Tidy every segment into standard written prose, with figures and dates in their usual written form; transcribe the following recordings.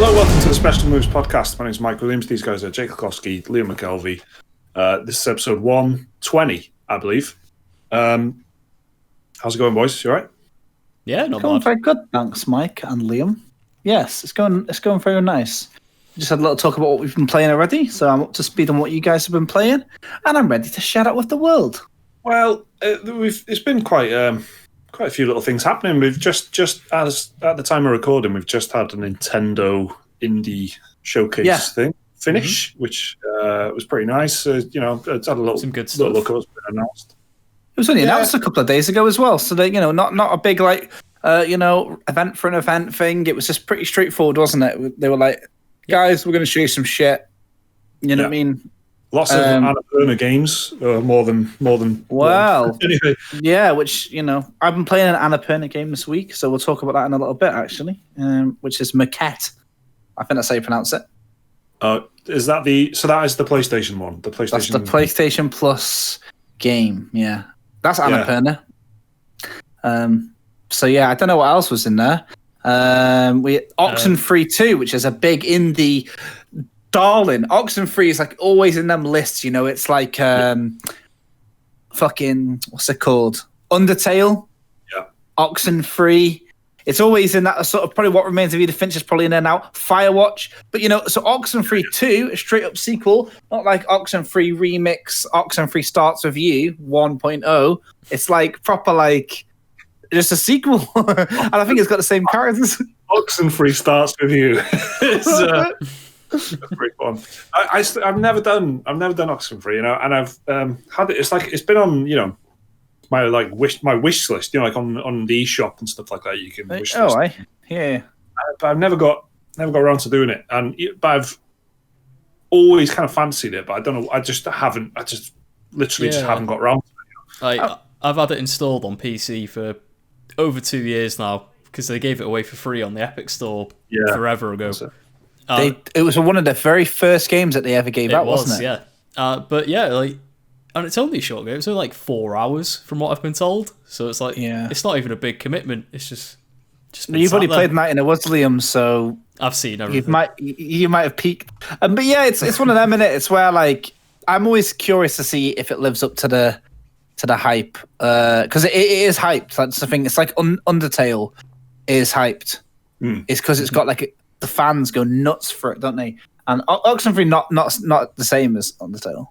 Hello, welcome to the Special Moves podcast. My name is Mike Williams. These guys are Jake Klosky, Liam McKelvey. This is episode 120, I believe. How's it going, boys? You all right? Yeah, not going bad. Very good, thanks, Mike and Liam. Yes, it's going very nice. We just had a little talk about what we've been playing already, so I'm up to speed on what you guys have been playing, and I'm ready to share that with the world. Well, it's been quite a few little things happening. We've just as at the time of recording, we've just had a Nintendo indie showcase thing finish, which was pretty nice. It's had a little some good stuff. Look at what's been announced. It was only announced a couple of days ago as well, so that not a big event for an event thing. It was just pretty straightforward, wasn't it? They were like, guys, we're going to show you some shit. You know what I mean? Lots of Annapurna games, more than well, one. Anyway. Yeah, which I've been playing an Annapurna game this week, so we'll talk about that in a little bit actually. Which is Maquette. I think that's how you pronounce it. Is that that is the PlayStation one? That's the PlayStation Plus game. Yeah, that's Annapurna. So yeah, I don't know what else was in there. We Oxenfree 2, which is a big indie darling. Oxenfree is like always in them lists. It's like fucking what's it called? Undertale. Yeah. Oxenfree. It's always in that sort of probably what remains of Edith Finch is probably in there now. Firewatch, but so Oxenfree 2, a straight up sequel, not like Oxenfree Remix. Oxenfree Starts With You 1.0. It's like proper like just a sequel, and I think it's got the same characters. Oxenfree Starts With You. It's pretty fun. I've never done Oxenfree, and I've had it. It's been on my wish list, like on the eShop and stuff like that. You can wish list. Yeah. But I've never got around to doing it, but I've always kind of fancied it. But I don't know. I just haven't got around to it. I've had it installed on PC for over 2 years now because they gave it away for free on the Epic Store forever ago. It was one of the very first games that they ever gave out, wasn't it? Yeah. But yeah, and it's only a short game. It's only like 4 hours from what I've been told. So it's like, it's not even a big commitment. It's just you've already played Night in a Wesleyan, so I've seen everything. You might have peaked. But yeah, it's one of them, innit? It's where I'm always curious to see if it lives up to the hype, because it is hyped. That's the thing. It's like Undertale is hyped. It's because it's got the fans go nuts for it, don't they? And Oxenfree not the same as Undertale.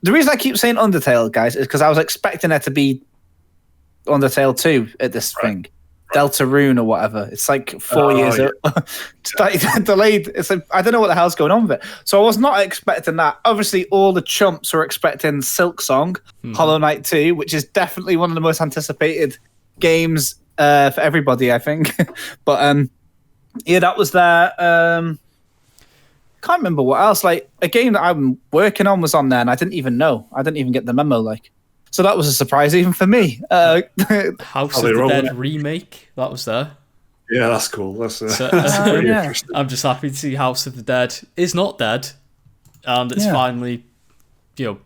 The reason I keep saying Undertale, guys, is because I was expecting it to be Undertale 2 at this thing. Deltarune or whatever. It's like 4 years old. It's delayed. It's like, I don't know what the hell's going on with it. So I was not expecting that. Obviously, all the chumps were expecting Silksong, Hollow Knight 2, which is definitely one of the most anticipated games for everybody, I think. But yeah, that was there. Can't remember what else. Like a game that I'm working on was on there, and I didn't even know. I didn't even get the memo. So that was a surprise even for me. House of the Dead remake, that was there. Yeah, that's cool. That's really interesting. I'm just happy to see House of the Dead is not dead, and it's finally,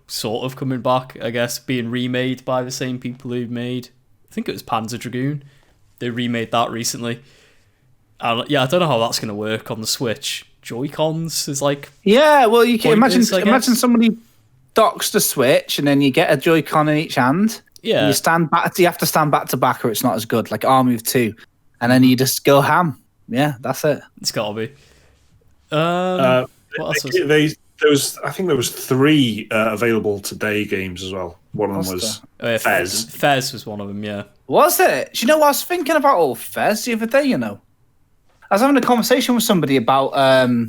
sort of coming back. I guess being remade by the same people who made, I think it was Panzer Dragoon. They remade that recently. And I don't know how that's going to work on the Switch. Joy-Cons is well, you can imagine somebody docks the Switch and then you get a Joy-Con in each hand. Yeah. You have to stand back to back or it's not as good, like R-Move 2. And then you just go ham. Yeah, that's it. It's got to be. What else was I think there was 3 available today games as well. One of them was Fez. Fez was one of them, yeah. Was it? Do you know what I was thinking about Fez the other day, I was having a conversation with somebody about there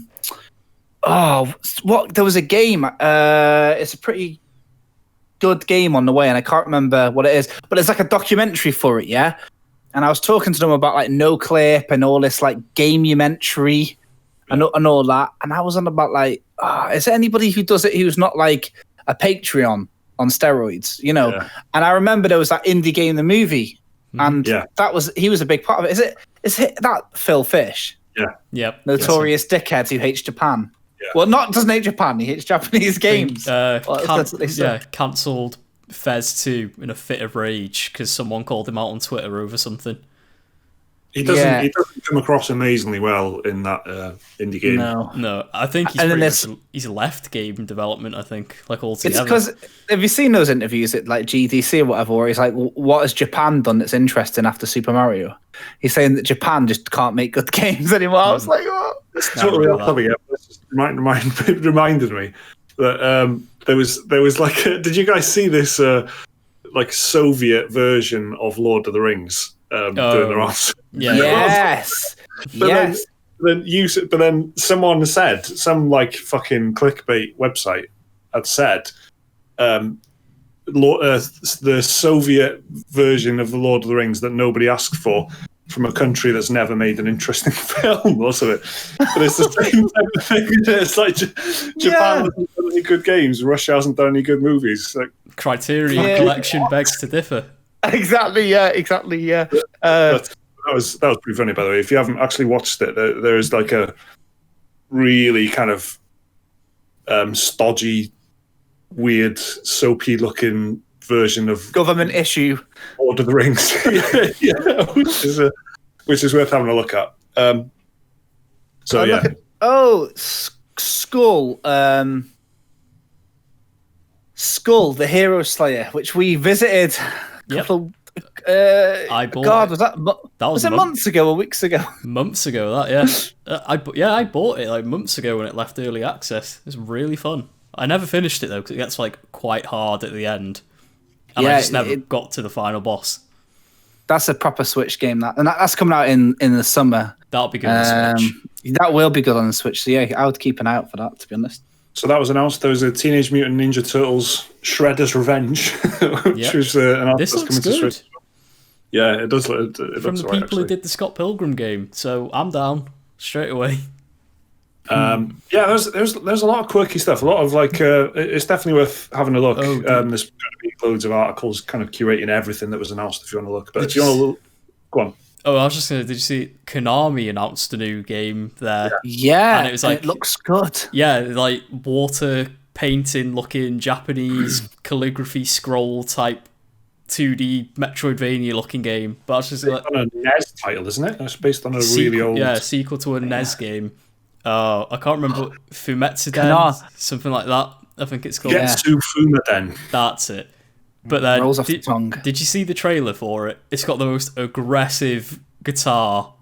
was a game. It's a pretty good game on the way, and I can't remember what it is, but it's like a documentary for it, yeah. And I was talking to them about No Clip and all this gameumentary and all that, and I was on about is there anybody who does it who's not like a Patreon on steroids, And I remember there was that Indie Game the movie, and he was a big part of it. Is it that Phil Fish? Yeah. Yep. Notorious dickhead who hates Japan. Yeah. Well, doesn't hate Japan. He hates Japanese games. Cancelled Fez 2 in a fit of rage because someone called him out on Twitter over something. He doesn't. He doesn't come across amazingly well in that indie game. No. I think he's left game development. I think altogether. It's because have you seen those interviews at GDC or whatever? Where he's like, "What has Japan done that's interesting after Super Mario?" He's saying that Japan just can't make good games anymore. I was like, "What?" It's totally off topic. This just reminded me that there was like, did you guys see this Soviet version of Lord of the Rings? Doing their arms. Yeah. Yes. But then someone said, some fucking clickbait website had said, the Soviet version of the Lord of the Rings that nobody asked for from a country that's never made an interesting film or something. But it's the same type of thing. It's like Japan hasn't done any good games, Russia hasn't done any good movies. Criterion Collection begs to differ. Exactly. Yeah. That was pretty funny, by the way. If you haven't actually watched it, there is a really kind of stodgy, weird, soapy-looking version of government issue Lord of the Rings, which is worth having a look at. Skull. Skull, the Hero Slayer, which we visited. I bought. God, was it months ago or weeks ago? Months ago, I bought it months ago when it left early access. It's really fun. I never finished it though because it gets quite hard at the end, and I just never got to the final boss. That's a proper Switch game, that's coming out in the summer. That'll be good on the Switch. That will be good on the Switch. So I would keep an eye out for that. To be honest. So that was announced. There was a Teenage Mutant Ninja Turtles Shredder's Revenge, which was announced. This looks good. Switch. Yeah, it does. It From looks the right, people who did the Scott Pilgrim game, so I'm down straight away. There's a lot of quirky stuff. A lot of it's definitely worth having a look. There's going to be loads of articles kind of curating everything that was announced if you want to look. But if you want to look, go on. Oh, I was just gonna. Did you see Konami announced a new game there? Yeah, and it was it looks good. Yeah, water painting looking Japanese calligraphy scroll type 2D Metroidvania looking game. But I was just on a NES title, isn't it? It's based on a really old sequel to a NES game. I can't remember Fumetsu something like that. I think it's called Getsu Fumaden. That's it. But then, rolls off the tongue. Did you see the trailer for it? It's got the most aggressive guitar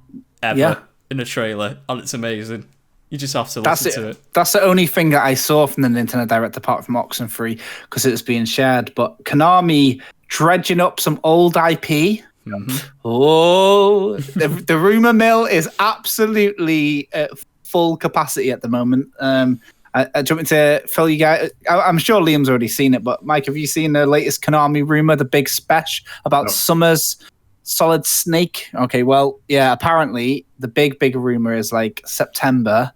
ever in a trailer, and it's amazing. You just have to listen to it. That's the only thing that I saw from the Nintendo Direct, apart from Oxenfree, because it was being shared. But Konami dredging up some old IP. Mm-hmm. Oh, the rumor mill is absolutely at full capacity at the moment. Do you want me to fill you guys? I'm sure Liam's already seen it, but Mike, have you seen the latest Konami rumor, the big spesh about Summer's Solid Snake? Okay, well, yeah, apparently the big rumor is September,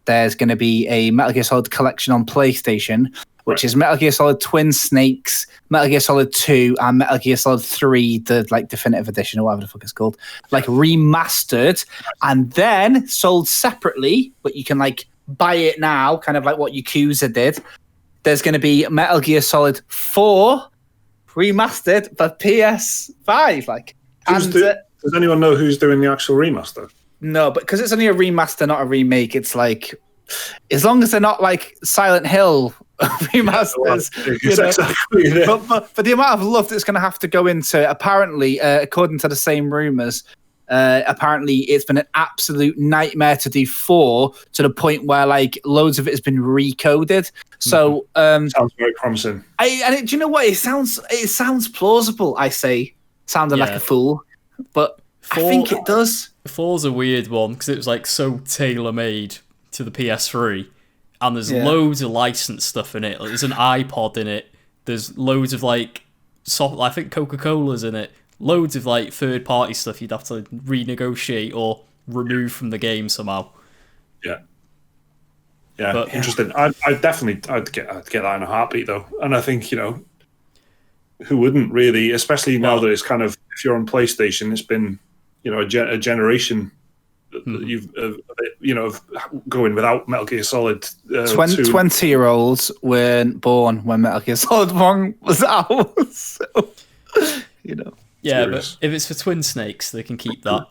there's going to be a Metal Gear Solid collection on PlayStation, which is Metal Gear Solid Twin Snakes, Metal Gear Solid 2, and Metal Gear Solid 3, the definitive edition or whatever the fuck it's called, remastered, and then sold separately, but you can buy it now, kind of like what Yakuza did. There's going to be Metal Gear Solid 4 remastered for PS5. Does anyone know who's doing the actual remaster? No, but because it's only a remaster, not a remake, it's as long as they're not Silent Hill remasters. Exactly. But the amount of love that's going to have to go into, apparently, according to the same rumors, apparently it's been an absolute nightmare to do 4 to the point where loads of it has been recoded. So sounds very promising. Do you know what? It sounds plausible. I say, sounding like a fool, but I think it does. 4's a weird one because it was so tailor made to the PS3, and there's loads of licensed stuff in it. There's an iPod in it. There's loads of soft. I think Coca-Cola's in it. Loads of third party stuff you'd have to renegotiate or remove from the game somehow. Yeah, but, interesting. I'd get that in a heartbeat though, and I think who wouldn't really, especially now that it's kind of, if you're on PlayStation, it's been a generation of going without Metal Gear Solid. 20-year-olds weren't born when Metal Gear Solid 1 was out, so Yeah, but if it's for Twin Snakes, they can keep that.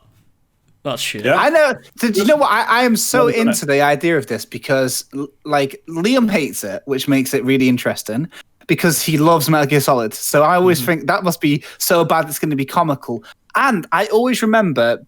That's shit. Yeah. I know. Did you know what? I am so into the idea of this because, like, Liam hates it, which makes it really interesting because he loves Metal Gear Solid. So I always think that must be so bad it's going to be comical. And I always remember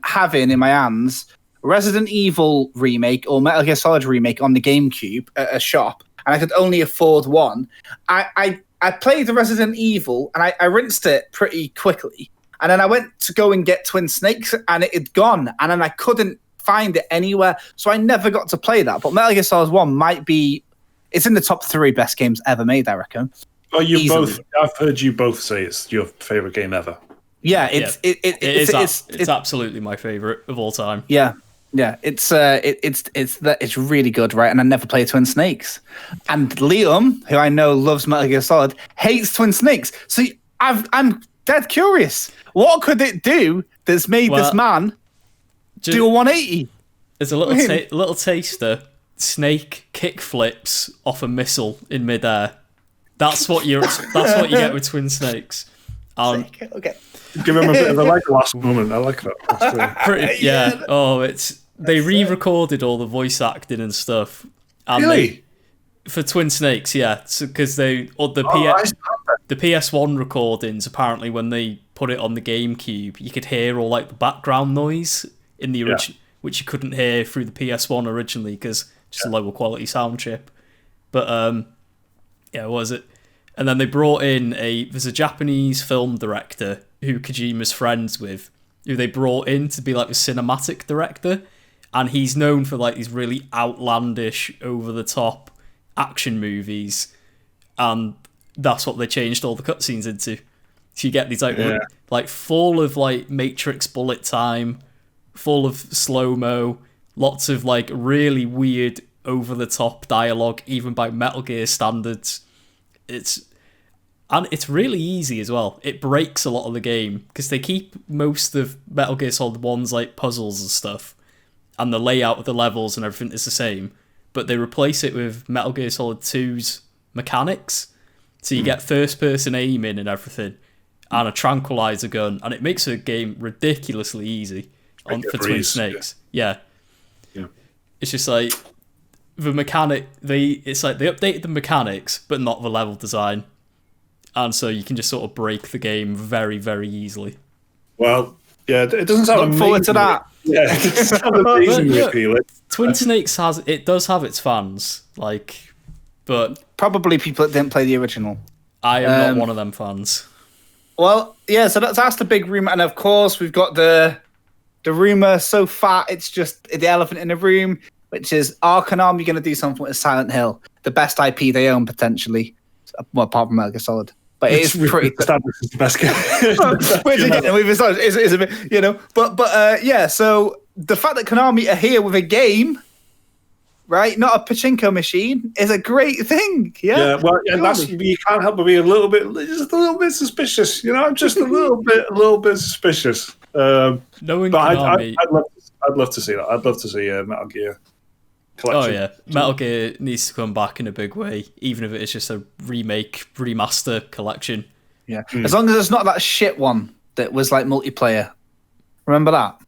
having in my hands Resident Evil remake or Metal Gear Solid remake on the GameCube at a shop, and I could only afford one. I played the Resident Evil and I rinsed it pretty quickly. And then I went to go and get Twin Snakes, and it had gone. And then I couldn't find it anywhere, so I never got to play that. But Metal Gear Solid 1 might be... It's in the top 3 best games ever made, I reckon. Oh, you both... I've heard you both say it's your favourite game ever. Yeah, it's absolutely my favourite of all time. Yeah, it's really good, right? And I never played Twin Snakes. And Liam, who I know loves Metal Gear Solid, hates Twin Snakes. So I'm dead curious. What could it do that's made this man do a 180? There's a little taster. Snake kick flips off a missile in midair. That's what you get with Twin Snakes. Okay. Give him a bit of a last moment. I like that. Yeah. Oh, they re-recorded all the voice acting and stuff. And really? For Twin Snakes, yeah, because the PS1 recordings, apparently when they put it on the GameCube, you could hear all like the background noise in the original, which you couldn't hear through the PS1 originally because just a lower quality sound chip. But what was it? And then they brought in there's a Japanese film director who Kojima's friends with, who they brought in to be like the cinematic director, and he's known for like these really outlandish, over the top action movies, and that's what they changed all the cutscenes into. So you get these like full of like Matrix bullet time, full of slow-mo, lots of like really weird over the top dialogue, even by Metal Gear standards. It's really easy as well. It breaks a lot of the game because they keep most of Metal Gear Solid 1's like puzzles and stuff, and the layout of the levels and everything is the same, but they replace it with Metal Gear Solid 2's mechanics. So you get first-person aiming and everything, and a tranquilizer gun, and it makes the game ridiculously easy for Twin Snakes. Yeah. It's just like the mechanic. They updated the mechanics, but not the level design, and so you can just sort of break the game very, very easily. Well, yeah, it doesn't sound Look forward to that. Yeah, it doesn't sound amazingly appealing. Twin Snakes does have its fans, but probably people that didn't play the original. I am not one of them fans. Well, yeah, so that's the big rumor, and of course we've got the rumor so far. It's just the elephant in the room, which is, are Konami going to do something with Silent Hill, the best IP they own potentially, well, apart from Metal Gear Solid. But it is pretty established as the best game. Which again, we've established is a bit, but yeah. So the fact that Konami are here with a game, right, not a pachinko machine, is a great thing. Yeah. Well, you can't help but be just a little bit suspicious. Just a little bit suspicious. Knowing but Konami, I'd love to see that. I'd love to see Metal Gear collection. Oh yeah, Metal Gear needs to come back in a big way, even if it is just a remaster collection. Yeah, as long as it's not that shit one that was like multiplayer. Remember that?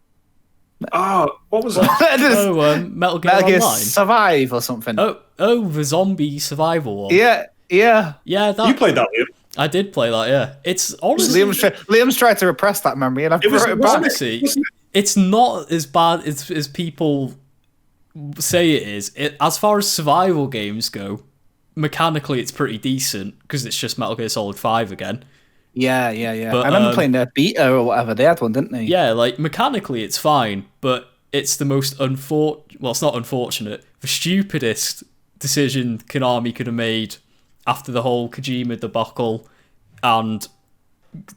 Oh, what was that? Metal Gear Online? Survive or something. Oh, the zombie survival one. Yeah. You played that, Liam? I did play that. Yeah, it's honestly Liam's tried to repress that memory, and I've brought it back. Honestly, it's not as bad as people say it is. As far as survival games go, mechanically it's pretty decent because it's just Metal Gear Solid 5 again. Yeah. But, I remember playing their beta or whatever. They had one, didn't they? Yeah, like mechanically it's fine, but it's the most well, it's not unfortunate, the stupidest decision Konami could have made after the whole Kojima debacle and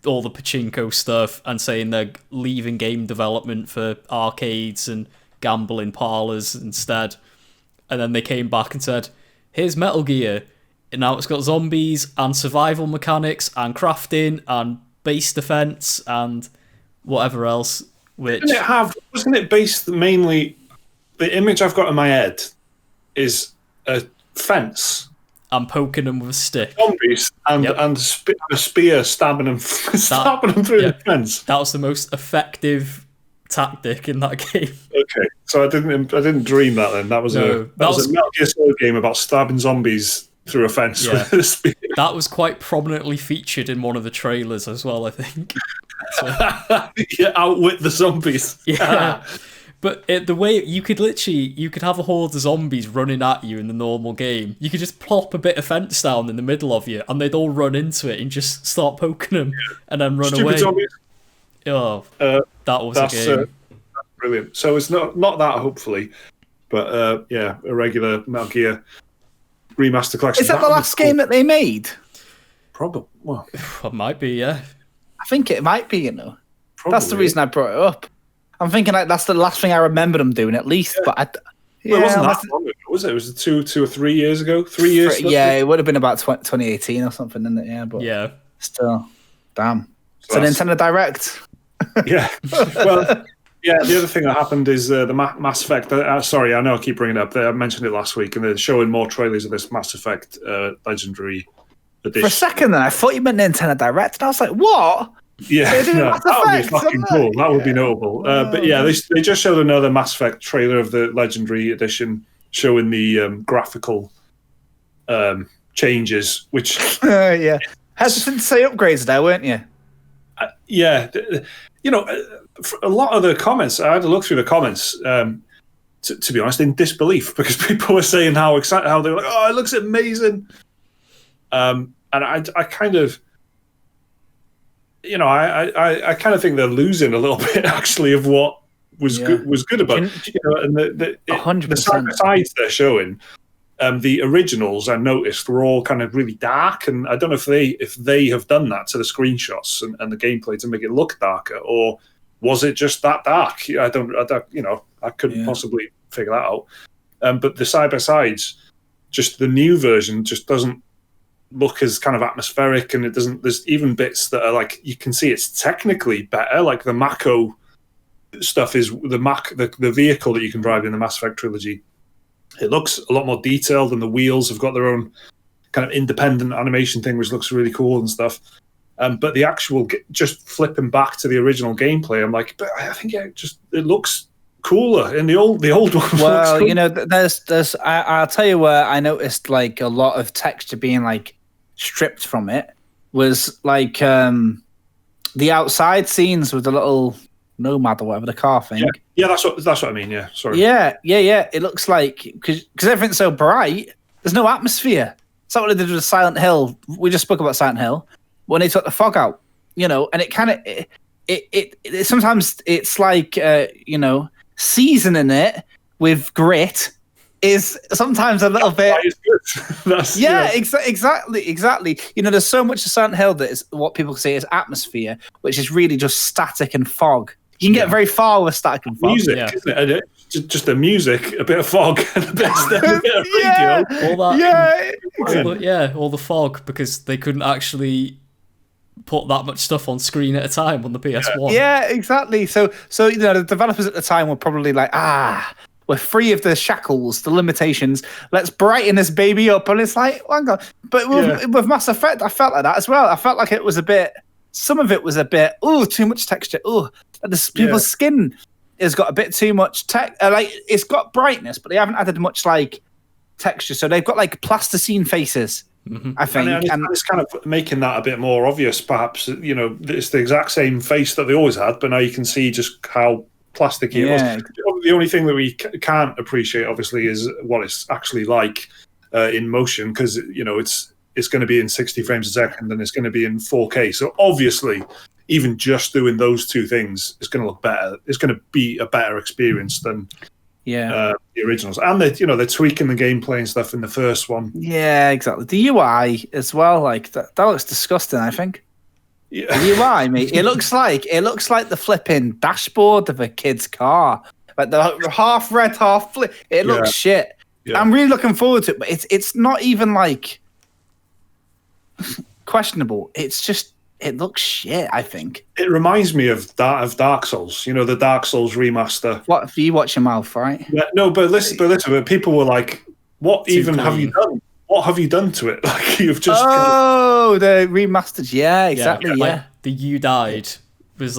all the pachinko stuff, and saying they're leaving game development for arcades and gambling parlors instead. And then they came back and said, here's Metal Gear, and now it's got zombies and survival mechanics and crafting and base defense and whatever else. Wasn't it based mainly, the image I've got in my head is a fence. I'm poking them with a stick. Zombies and a spear stabbing them through the fence. That was the most effective tactic in that game. Okay, so I didn't dream that then. That was a Metal Gear Solid game about stabbing zombies through a fence with a spear. That was quite prominently featured in one of the trailers as well, I think. So. Outwit the zombies. Yeah. But the way you could have a horde of zombies running at you in the normal game. You could just plop a bit of fence down in the middle of you, and they'd all run into it and just start poking them and then run away. Zombies. Oh, that was a game. That's brilliant. So it's not that, hopefully, but a regular Metal Gear Remaster collection. Is that the last game that they made? Probably. Well, it might be, yeah. I think it might be, Probably. That's the reason I brought it up. I'm thinking that's the last thing I remember them doing, at least. Yeah. But it wasn't that long ago, was it? It was 2 or 3 years ago. 3 years. Yeah, it would have been about 2018 or something, didn't it? Yeah, but still, damn. So Nintendo Direct. Yeah. Well, the other thing that happened is the Mass Effect. Sorry, I know I keep bringing it up. I mentioned it last week, and they're showing more trailers of this Mass Effect Legendary Edition. For a second, then I thought you meant Nintendo Direct, and I was like, "What?" Yeah, that would be fucking cool. That would be notable. But yeah, they just showed another Mass Effect trailer of the Legendary Edition, showing the graphical changes, which hesitant to say upgrades there, weren't you? A lot of the comments, I had to look through the comments, to be honest, in disbelief, because people were saying how excited, how they were like, "Oh, it looks amazing," and I kind of. I kind of think they're losing a little bit actually of what was good about it. And the sides they're showing, the originals I noticed were all kind of really dark, and I don't know if they have done that to the screenshots and the gameplay to make it look darker, or was it just that dark? I couldn't possibly figure that out. But the side by sides, just the new version just doesn't look as kind of atmospheric, and it doesn't. There's even bits that are like you can see it's technically better. Like the Mako stuff is the vehicle that you can drive in the Mass Effect trilogy. It looks a lot more detailed, and the wheels have got their own kind of independent animation thing, which looks really cool and stuff. But the actual just flipping back to the original gameplay, I'm like, but I think it looks cooler in the old one. Well, there's I'll tell you where I noticed like a lot of texture being like stripped from it was like the outside scenes with the little Nomad or whatever the car thing. Yeah, that's what I mean. Yeah, sorry. Yeah. It looks like because everything's so bright, there's no atmosphere. It's not what they did with Silent Hill. We just spoke about Silent Hill when they took the fog out, and it kind of it sometimes it's like seasoning it with grit is sometimes a little bit. Exactly. There's so much of Silent Hill that is what people say is atmosphere, which is really just static and fog. You can get very far with static and fog. Music, isn't it? Just the music, a bit of fog, and a bit of radio. All the fog, because they couldn't actually put that much stuff on screen at a time on the PS1. Yeah, exactly. So the developers at the time were probably like, we're free of the shackles, the limitations. Let's brighten this baby up. And it's like, hang on. But with Mass Effect, I felt like that as well. I felt like it was a bit. Some of it was a bit. Too much texture. People's skin has got a bit too much like it's got brightness, but they haven't added much like texture. So they've got like plasticine faces. Mm-hmm. I think, and it's kind of making that a bit more obvious. Perhaps it's the exact same face that they always had, but now you can see just how plastic it was. The only thing that we can't appreciate, obviously, is what it's actually like in motion, because it's going to be in 60 frames a second and it's going to be in 4K. So obviously, even just doing those two things is going to look better. It's going to be a better experience than the originals, and they're tweaking the gameplay and stuff in the first one. Yeah, exactly. The UI as well, like that looks disgusting. I think. Yeah. The UI, mate. It looks like the flipping dashboard of a kid's car, like the half red, half flip. It looks shit. Yeah. I'm really looking forward to it, but it's not even like questionable. It's just. It looks shit, I think. It reminds me of Dark Souls, the Dark Souls remaster. What, for you watch your mouth, right? Yeah, no, but listen, people were like, what even have you done? What have you done to it? Like, you've just... Oh, the remastered, exactly. Like, the You Died was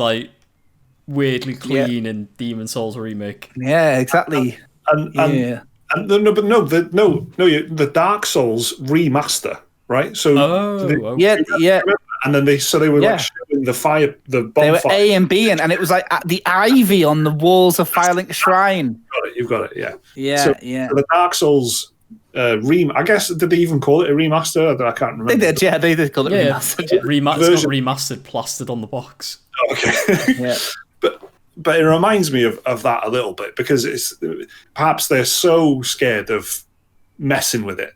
weirdly clean in Demon Souls remake. Yeah, exactly. The Dark Souls remaster, right? So and then they were like showing the bonfire. They were A and B, and it was like the ivy on the walls of Firelink Shrine. You've got it, yeah. So the Dark Souls I guess, did they even call it a remaster? I can't remember. They did, yeah. They did call it remastered. It's got remastered plastered on the box. Okay. Yeah. But it reminds me of that a little bit, because it's perhaps they're so scared of messing with it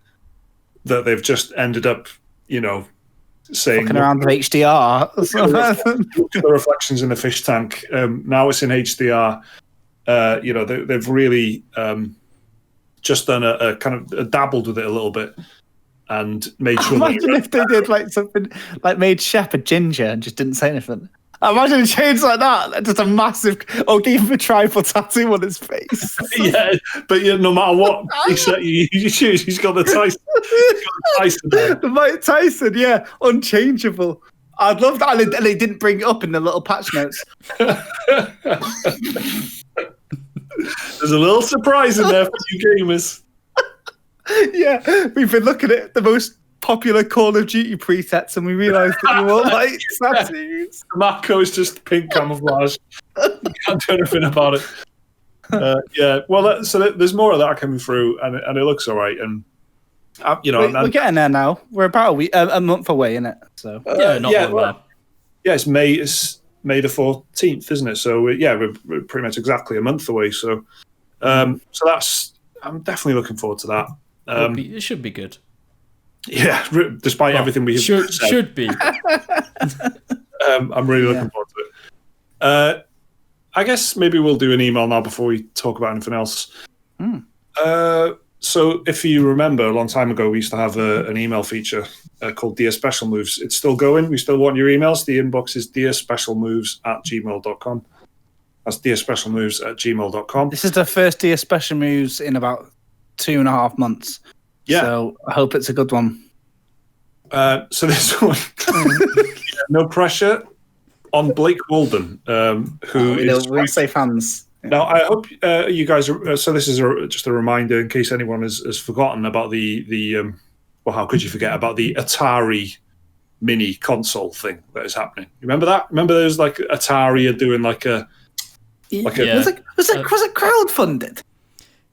that they've just ended up, saying fucking around with HDR. Look at the reflections in the fish tank. Now it's in HDR. They've really just done a kind of dabbled with it a little bit and made sure. Imagine if they did like something like made Shep a ginger and just didn't say anything. Imagine a change like that, just a massive, gave him a tribal tattoo on his face. Yeah, but no matter what you choose, he's got the Tyson. The Mike Tyson, yeah, unchangeable. I'd love that, and they didn't bring it up in the little patch notes. There's a little surprise in there for you gamers. Yeah, we've been looking at the most popular Call of Duty presets, and we realised that you all like tattoos. Marco is just pink camouflage. You can't do anything about it. So there's more of that coming through, and it looks all right. And we're getting there now. We're about a month away, isn't it? So it's May the 14th, isn't it? So we're pretty much exactly a month away. So I'm definitely looking forward to that. It should be good. Yeah, despite everything we have said. Should be. I'm really looking forward to it. I guess maybe we'll do an email now before we talk about anything else. So if you remember, a long time ago, we used to have an email feature called Dear Special Moves. It's still going. We still want your emails. The inbox is dearspecialmoves@gmail.com. That's dearspecialmoves@gmail.com. This is the first Dear Special Moves in about 2.5 months. Yeah. So I hope it's a good one. So this one, no pressure on Blake Walden, who is... We'll say fans. Now, I hope you guys are... So this is just a reminder in case anyone has forgotten about the how could you forget about the Atari mini console thing that is happening. Remember that? Remember there's like Atari are doing like a... Was it crowdfunded?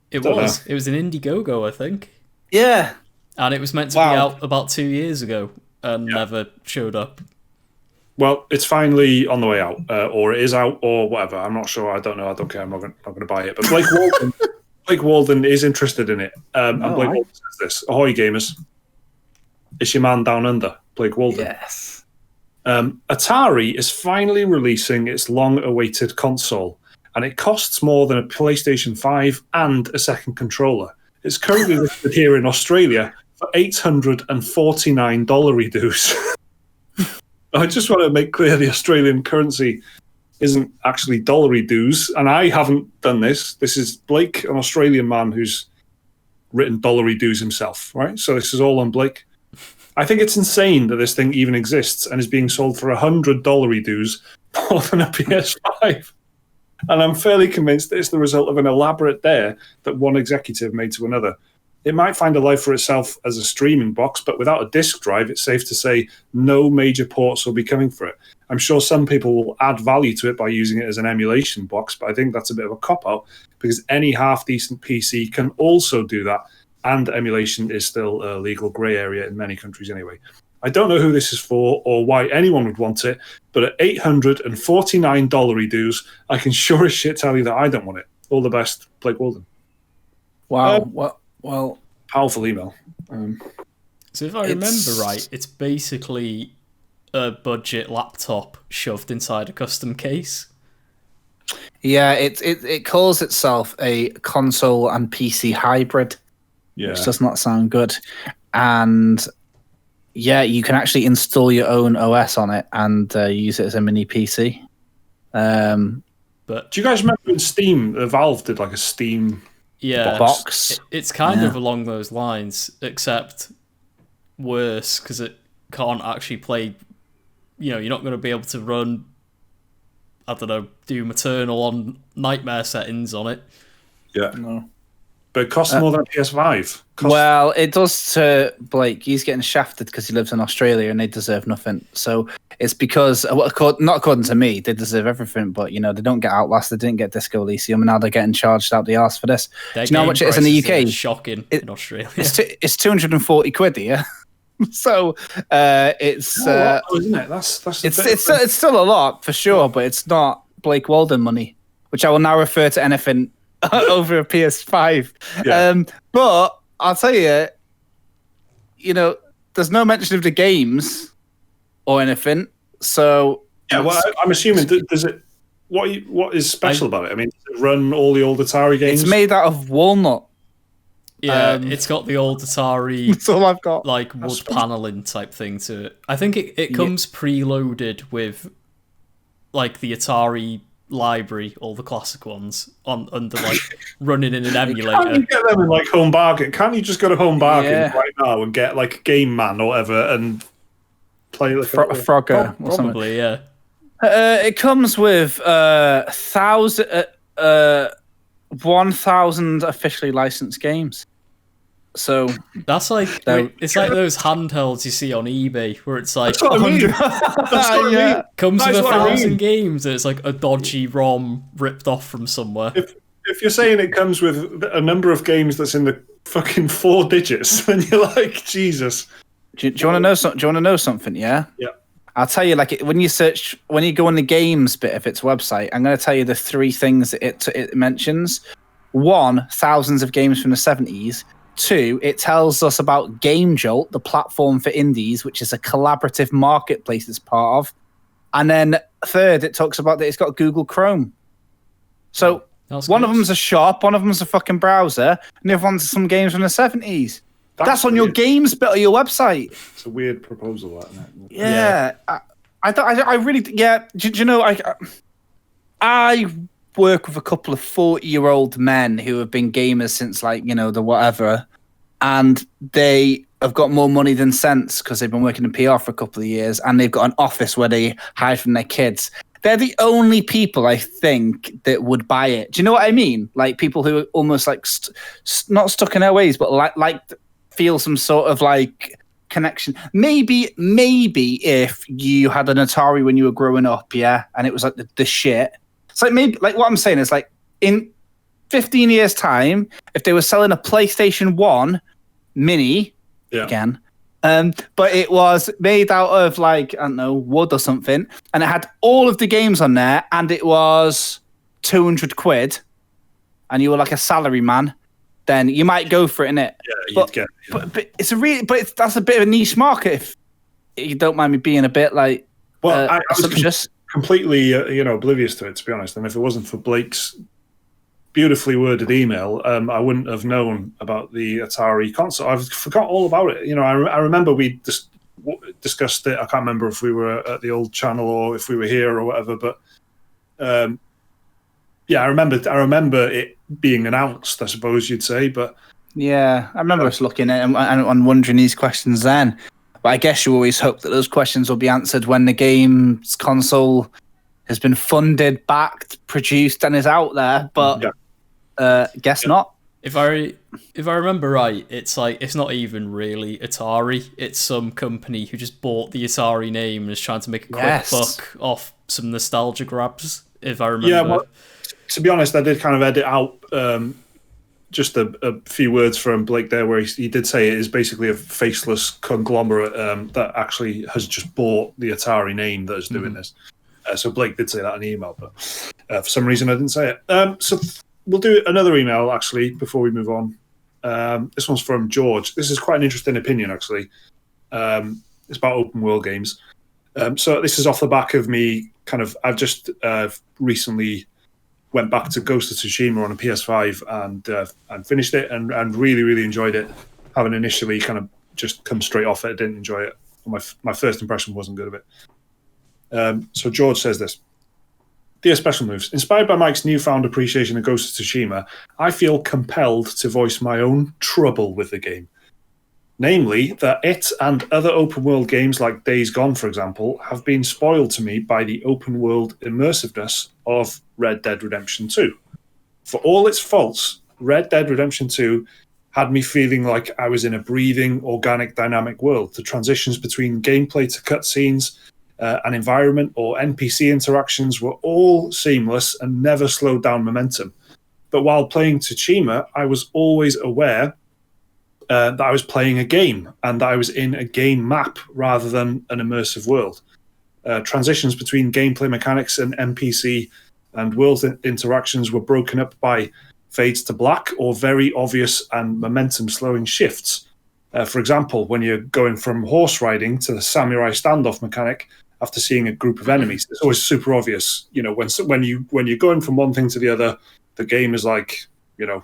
It was. It was an Indiegogo, I think. Yeah. And it was meant to be out about 2 years ago and never showed up. Well, it's finally on the way out, or it is out, or whatever. I'm not sure. I don't know. I don't care. I'm not going to buy it. But Blake Walden is interested in it. And Blake Walden says this: "Ahoy, gamers! It's your man down under, Blake Walden. Yes. Atari is finally releasing its long-awaited console, and it costs more than a PlayStation 5 and a second controller. It's currently listed here in Australia for $849 dues." I just want to make clear the Australian currency isn't actually dollary dues, and I haven't done this. This is Blake, an Australian man who's written dollary dues himself, right? So this is all on Blake. I think it's insane that this thing even exists and is being sold for $100 dues more than a PS5. And I'm fairly convinced that it's the result of an elaborate dare that one executive made to another. It might find a life for itself as a streaming box, but without a disk drive, it's safe to say no major ports will be coming for it. I'm sure some people will add value to it by using it as an emulation box, but I think that's a bit of a cop-out because any half-decent PC can also do that, and emulation is still a legal grey area in many countries anyway. I don't know who this is for or why anyone would want it, but at $849 dues, I can sure as shit tell you that I don't want it. All the best, Blake Walden. Wow. Well, powerful email. So if I remember right, it's basically a budget laptop shoved inside a custom case. Yeah, it calls itself a console and PC hybrid, which does not sound good. And yeah, you can actually install your own OS on it and use it as a mini PC. But do you guys remember when Steam, Valve did like a Steam box? It's kind of along those lines, except worse because it can't actually play. You're not going to be able to run I don't know, Doom Eternal on nightmare settings on it. Yeah. No. But it costs more than a PS5. Well, it does to Blake. He's getting shafted because he lives in Australia and they deserve nothing. So it's because, not according to me, they deserve everything. But, they don't get Outlast, they didn't get Disco Elysium, and now they're getting charged out the arse for this. Do you know how much it is in the UK? Shocking in Australia. It's 240 quid here. So it's isn't it? It's still a lot for sure, but it's not Blake Walden money, which I will now refer to anything over a PS5. Yeah. But I'll tell you, there's no mention of the games or anything. So yeah, well, I'm assuming does it. What is special about it? I mean, does it run all the old Atari games? It's made out of walnut. Yeah, it's got the old Atari. That's all I've got. Like wood paneling type thing to it. I think it comes preloaded with like the Atari library, all the classic ones under like running in an emulator. Can't you get them in like Home Bargain? Can't you just go to Home Bargain right now and get like Game Man or whatever and play like Frogger? Probably, yeah. It comes with 1,000 officially licensed games. So that's like it's like those handhelds you see on eBay where it's like 100. That's comes with 1,000 games and it's like a dodgy ROM ripped off from somewhere. If you're saying it comes with a number of games that's in the fucking 4 digits, then you're like, Jesus. Do you want to know something? Do you want to know something? Yeah. Yeah. I'll tell you, like when you go on the games bit of its website, I'm going to tell you the 3 things that it mentions. 1, thousands of games from the 70s. 2, it tells us about Game Jolt, the platform for indies, which is a collaborative marketplace it's part of. And then 3rd, it talks about that it's got Google Chrome. So one of them's a shop, one of them's a fucking browser, and the other one's some games from the 70s. That's on your games bit of your website. It's a weird proposal, that, isn't it? Yeah. I really, yeah. Do you know, I work with a couple of 40-year-old men who have been gamers since the whatever, and they have got more money than sense because they've been working in PR for a couple of years, and they've got an office where they hide from their kids. They're the only people I think that would buy it. Do you know what I mean? Like people who are almost like not stuck in their ways, but like feel some sort of like connection. Maybe if you had an Atari when you were growing up, yeah, and it was like the shit. It's like maybe like what I'm saying is like in 15 years' time, if they were selling a PlayStation 1 Mini again, but it was made out of like, I don't know, wood or something, and it had all of the games on there, and it was 200 quid, and you were like a salary man, then you might go for it, innit? Yeah, you'd get it. Yeah. But it's a really, that's a bit of a niche market. If you don't mind me being a bit like, I was completely oblivious to it, to be honest. And if it wasn't for Blake's beautifully worded email, I wouldn't have known about the Atari console. I forgot all about it. I remember we discussed it. I can't remember if we were at the old channel or if we were here or whatever. But I remember it being announced, I suppose you'd say. But yeah, I remember us looking at it and wondering these questions then. But I guess you always hope that those questions will be answered when the game's console has been funded, backed, produced, and is out there. But guess not. If I remember right, it's like it's not even really Atari. It's some company who just bought the Atari name and is trying to make a quick buck off some nostalgia grabs. If I remember. Yeah, well, to be honest, I did kind of edit out just a few words from Blake there, where he did say it is basically a faceless conglomerate that actually has just bought the Atari name that is doing this. So Blake did say that in the email, but for some reason I didn't say it. So we'll do another email, actually, before we move on. This one's from George. This is quite an interesting opinion, actually. It's about open world games. So this is off the back of me I've just recently went back to Ghost of Tsushima on a PS5 and finished it and really, really enjoyed it. Having initially kind of just come straight off it, didn't enjoy it. My first impression wasn't good of it. So George says this. Dear Special Moves, inspired by Mike's newfound appreciation of Ghost of Tsushima, I feel compelled to voice my own trouble with the game. Namely, that it and other open world games like Days Gone, for example, have been spoiled to me by the open world immersiveness of Red Dead Redemption 2. For all its faults, Red Dead Redemption 2 had me feeling like I was in a breathing, organic, dynamic world. The transitions between gameplay to cutscenes, an environment, or NPC interactions were all seamless and never slowed down momentum. But while playing Tsushima, I was always aware that I was playing a game and I was in a game map rather than an immersive world. Transitions between gameplay mechanics and NPC and world interactions were broken up by fades to black or very obvious and momentum slowing shifts. For example, when you're going from horse riding to the samurai standoff mechanic after seeing a group of enemies, it's always super obvious. You know, when you're going from one thing to the other, the game is like, you know,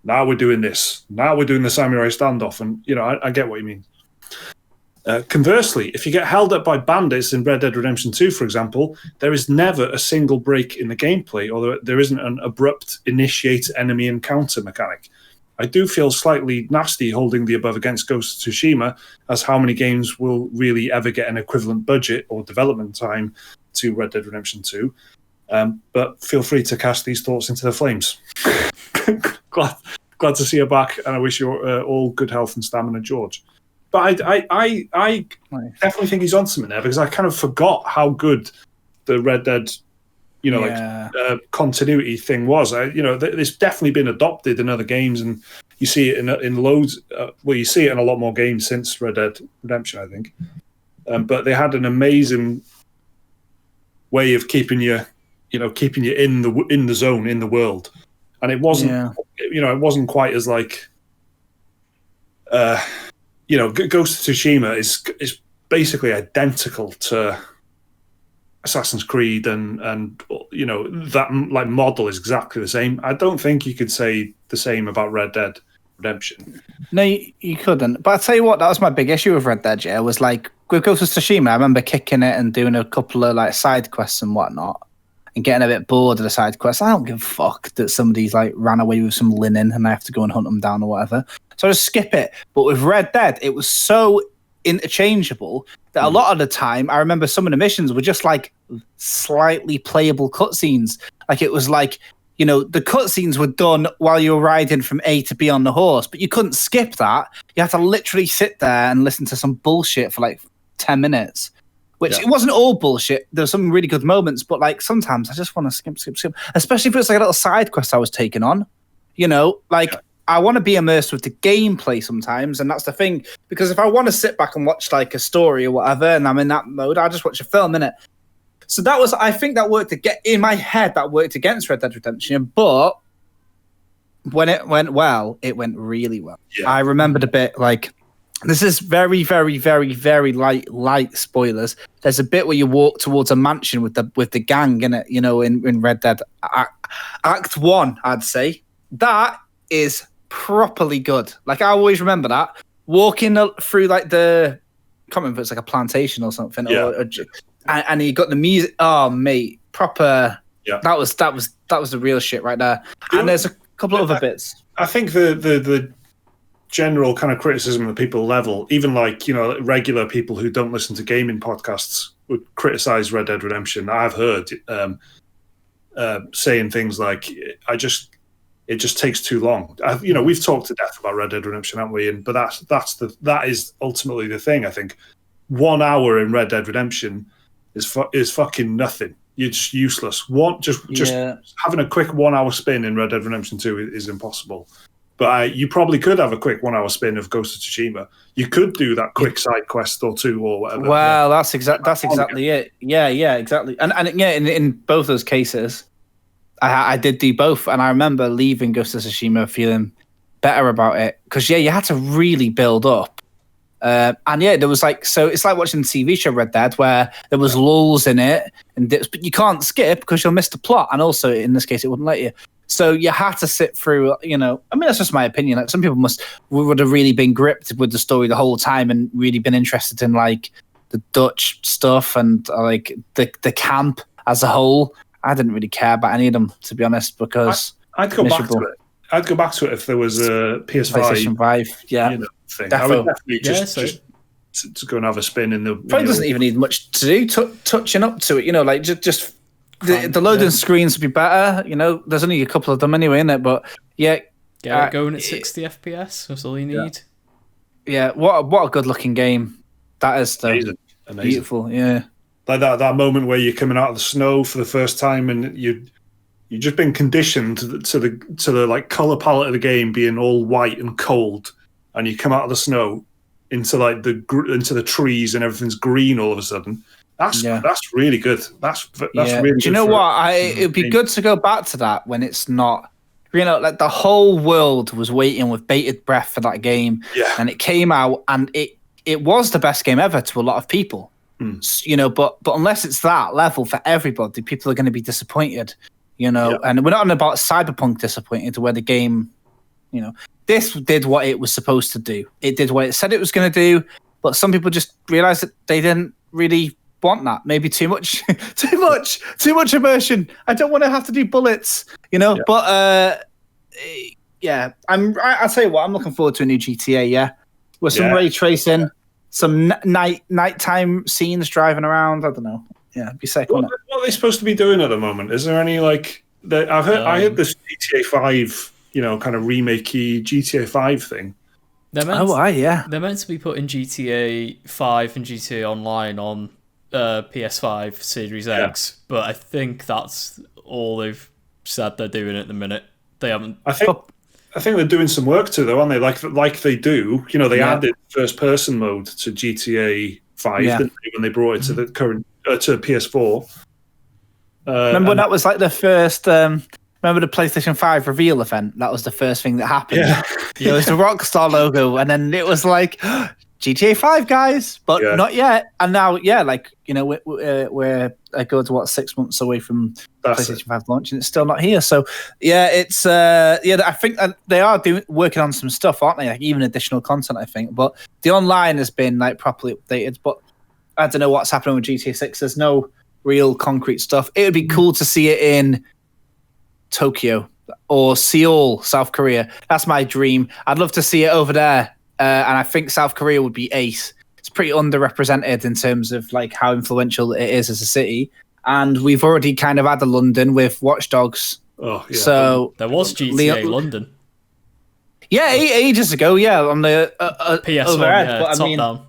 now we're doing this. Now we're doing the samurai standoff. And, you know, I get what you mean. Conversely, if you get held up by bandits in Red Dead Redemption 2, for example, there is never a single break in the gameplay, or there isn't an abrupt initiate enemy encounter mechanic. I do feel slightly nasty holding the above against Ghost of Tsushima, as how many games will really ever get an equivalent budget or development time to Red Dead Redemption 2. But feel free to cast these thoughts into the flames. Glad to see you back, and I wish you all good health and stamina, George. But I definitely think he's on something there, because I kind of forgot how good the Red Dead, continuity thing was. It's definitely been adopted in other games, and you see it in loads. You see it in a lot more games since Red Dead Redemption, I think. But they had an amazing way of keeping you in the zone, in the world, and it wasn't. It wasn't quite as like. Ghost of Tsushima is basically identical to Assassin's Creed, and that like model is exactly the same. I don't think you could say the same about Red Dead Redemption. No, you couldn't. But I'll tell you what, that was my big issue with Red Dead. Yeah, was like with Ghost of Tsushima. I remember kicking it and doing a couple of like side quests and whatnot, and getting a bit bored of the side quests. I don't give a fuck that somebody's like ran away with some linen and I have to go and hunt them down or whatever. So I just skip it. But with Red Dead, it was so interchangeable that a lot of the time, I remember some of the missions were just like slightly playable cutscenes. Like it was like, the cutscenes were done while you were riding from A to B on the horse, but you couldn't skip that. You had to literally sit there and listen to some bullshit for like 10 minutes. Which it wasn't all bullshit. There were some really good moments, but like sometimes I just want to skip. Especially if it's like a little side quest I was taking on. I want to be immersed with the gameplay sometimes, and that's the thing. Because if I want to sit back and watch like a story or whatever, and I'm in that mode, I just watch a film, innit? So I think that worked in my head. That worked against Red Dead Redemption, but when it went well, it went really well. Yeah. I remembered a bit like. This is very, very, very, very light spoilers. There's a bit where you walk towards a mansion with the gang in it, in Red Dead. Act 1, I'd say. That is properly good. Like, I always remember that. Walking through, like, I can't remember if it's like a plantation or something. Yeah. And you got the music. Oh, mate. Proper. Yeah. That was the real shit right there. And there's a couple of other bits. I think the general kind of criticism at people level, even like regular people who don't listen to gaming podcasts would criticize Red Dead Redemption. I've heard saying things like it just takes too long. We've talked to death about Red Dead Redemption, haven't we? But that is ultimately the thing. I think 1 hour in Red Dead Redemption is fucking nothing. You're just useless. Just having a quick 1 hour spin in Red Dead Redemption 2 is impossible. But you probably could have a quick 1 hour spin of Ghost of Tsushima. You could do that quick side quest or two or whatever. Well, that's exactly it. Yeah, exactly. And in both those cases, I did do both. And I remember leaving Ghost of Tsushima feeling better about it. Because, you had to really build up. There was so it's like watching the TV show Red Dead where there was lulls in it, but you can't skip because you'll miss the plot. And also, in this case, it wouldn't let you. So you had to sit through, that's just my opinion. Like some people would have really been gripped with the story the whole time and really been interested in like the Dutch stuff and like the camp as a whole. I didn't really care about any of them, to be honest, because I'd go back to it. I'd go back to it if there was a PS5 PlayStation 5. Yeah, thing. I would definitely just to go and have a spin in the. Probably doesn't even need much to do. Touching up to it, like just the loading screens would be better. There's only a couple of them anyway, in it. But yeah, get it going at 60 FPS. That's all you need. Yeah, what a good looking game that is. Though. Amazing. Beautiful. Yeah, like that moment where you're coming out of the snow for the first time and you've just been conditioned to the like color palette of the game being all white and cold, and you come out of the snow into like into the trees and everything's green all of a sudden. That's really good. That's really good. Do you know what? It'd be good to go back to that when it's not. Like the whole world was waiting with bated breath for that game, and it came out, and it was the best game ever to a lot of people. But unless it's that level for everybody, people are going to be disappointed. And we're not on about Cyberpunk disappointed, where the game, this did what it was supposed to do. It did what it said it was going to do, but some people just realized that they didn't really want that. Maybe too much immersion. I don't want to have to do bullets, But I'll tell you what, I'm looking forward to a new GTA. With some ray tracing, some nighttime scenes driving around. I don't know. Yeah, it'd be sick. What are they supposed to be doing at the moment? Is there any I heard this GTA 5, kind of remakey GTA 5 thing. They're meant to be putting GTA 5 and GTA Online on PS5 Series X, but I think that's all they've said they're doing at the minute. They haven't. I think they're doing some work too, though, aren't they? Like they do. They added first-person mode to GTA 5 didn't they, when they brought it to the current to PS4. Remember when that was like the first? Remember the PlayStation 5 reveal event? That was the first thing that happened. Yeah. It was the Rockstar logo, and then it was like GTA 5, guys, but not yet. And now, we're a good 6 months away from PlayStation 5 launch, and it's still not here. So, it's I think they are working on some stuff, aren't they? Like even additional content, I think. But the online has been like properly updated. But I don't know what's happening with GTA 6. There's no real concrete stuff. It would be cool to see it in Tokyo or Seoul, South Korea. That's my dream. I'd love to see it over there. And I think South Korea would be ace. It's pretty underrepresented in terms of like how influential it is as a city. And we've already kind of had a London with Watch Dogs. Oh, yeah. So there was GTA London. Yeah, ages ago. Yeah, on the PS1. overhead. Yeah, but top down.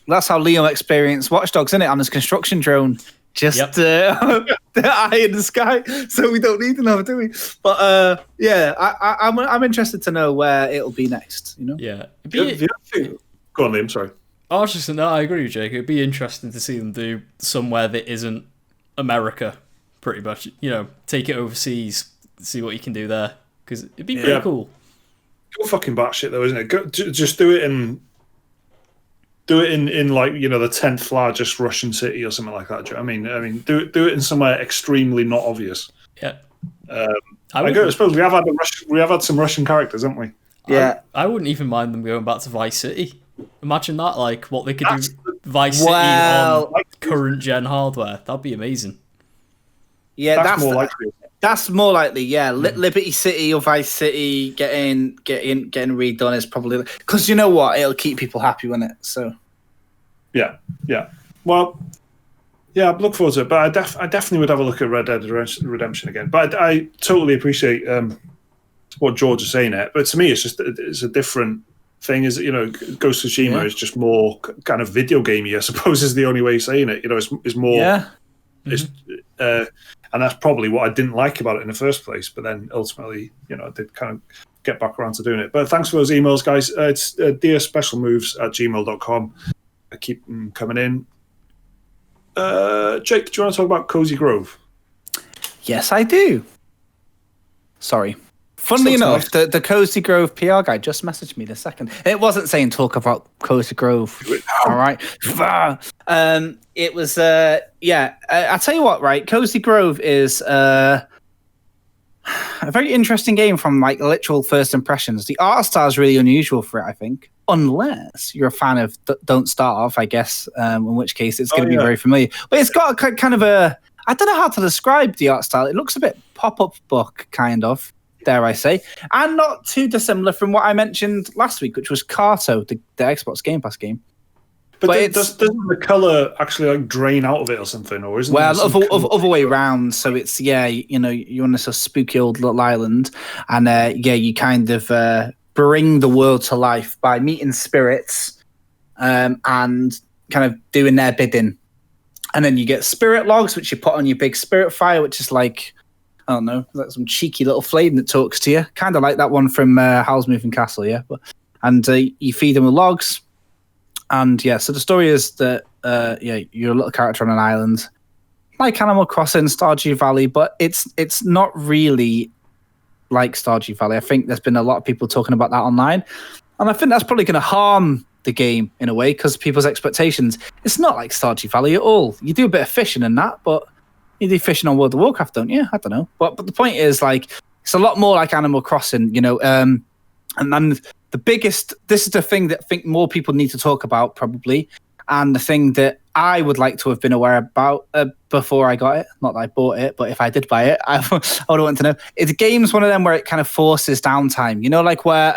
That's how Liam experienced Watch Dogs, isn't it? On his construction drone. Just the eye in the sky, so we don't need another, do we? But I'm interested to know where it'll be next. Yeah. Go on, Liam. Sorry. I was just saying, I agree with Jake. It'd be interesting to see them do somewhere that isn't America, pretty much. Take it overseas, see what you can do there, because it'd be pretty cool. Go fucking batshit though, isn't it? Just do it in. Do it in like the 10th largest Russian city or something like that. Do you know what I mean? Do it in somewhere extremely not obvious. Yeah. I suppose we have had some Russian characters, haven't we? Yeah. I wouldn't even mind them going back to Vice City. Imagine that, like what they could do Vice City on current gen hardware. That'd be amazing. Yeah, that's more likely. That's more likely. Yeah, Liberty City or Vice City getting redone is probably because you know what, it'll keep people happy, won't it? So. Yeah. Well, I look forward to it, but I definitely would have a look at Red Dead Redemption again. But I totally appreciate what George is saying there. But to me, it's a different thing. Is Ghost of Tsushima is just more kind of video gamey, I suppose, is the only way of saying it. It's more. Yeah. It's, and that's probably what I didn't like about it in the first place. But then ultimately, I did kind of get back around to doing it. But thanks for those emails, guys. It's dearspecialmoves@gmail.com. I keep them coming in. Jake, do you want to talk about Cozy Grove? Yes, I do. Sorry. Funnily enough, nice. the Cozy Grove PR guy just messaged me this second. It wasn't saying talk about Cozy Grove. All right. It was, I'll tell you what, right? Cozy Grove is a very interesting game from like literal first impressions. The art style is really unusual for it, I think. Unless you're a fan of Don't Starve, I guess, in which case it's going to be very familiar. But it's got a kind of I don't know how to describe the art style. It looks a bit pop-up book, kind of. dare I say, and not too dissimilar from what I mentioned last week, which was Carto, the Xbox Game Pass game. But doesn't the color actually like drain out of it or something, or isn't? Well, other way round. So it's you're on this spooky old little island, and you kind of bring the world to life by meeting spirits, and kind of doing their bidding, and then you get spirit logs, which you put on your big spirit fire, which is like, I don't know, like some cheeky little flame that talks to you, kind of like that one from Howl's Moving Castle, yeah. And you feed them with logs. And so the story is that you're a little character on an island, like Animal Crossing, Stardew Valley, but it's not really like Stardew Valley. I think there's been a lot of people talking about that online, and I think that's probably going to harm the game in a way because people's expectations. It's not like Stardew Valley at all. You do a bit of fishing and that, but you do fishing on World of Warcraft, don't you? I don't know, but the point is, like, it's a lot more like Animal Crossing, and then. This is the thing that I think more people need to talk about, probably, and the thing that I would like to have been aware about before I got it. Not that I bought it, but if I did buy it, I would want to know. The game's one of them where it kind of forces downtime. You know, like where